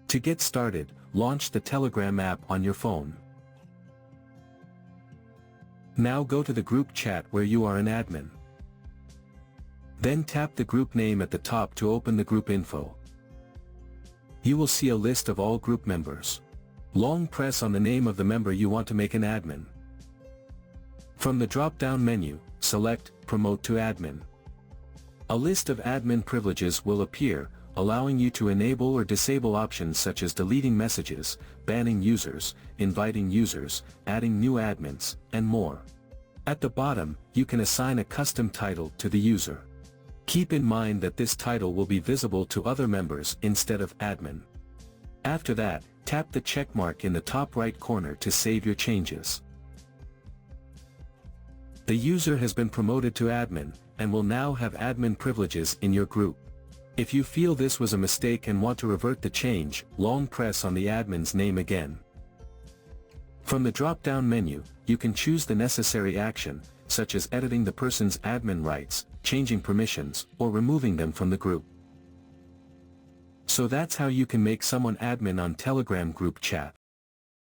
To get started, launch the Telegram app on your phone. Now go to the group chat where you are an admin. Then tap the group name at the top to open the group info. You will see a list of all group members. Long press on the name of the member you want to make an admin. From the drop-down menu, select Promote to Admin. A list of admin privileges will appear, allowing you to enable or disable options such as deleting messages, banning users, inviting users, adding new admins, and more. At the bottom, you can assign a custom title to the user. Keep in mind that this title will be visible to other members instead of admin. After that, tap the checkmark in the top right corner to save your changes. The user has been promoted to admin, and will now have admin privileges in your group. If you feel this was a mistake and want to revert the change, long press on the admin's name again. From the drop-down menu, you can choose the necessary action, such as editing the person's admin rights, changing permissions, or removing them from the group. So that's how you can make someone admin on Telegram group chat.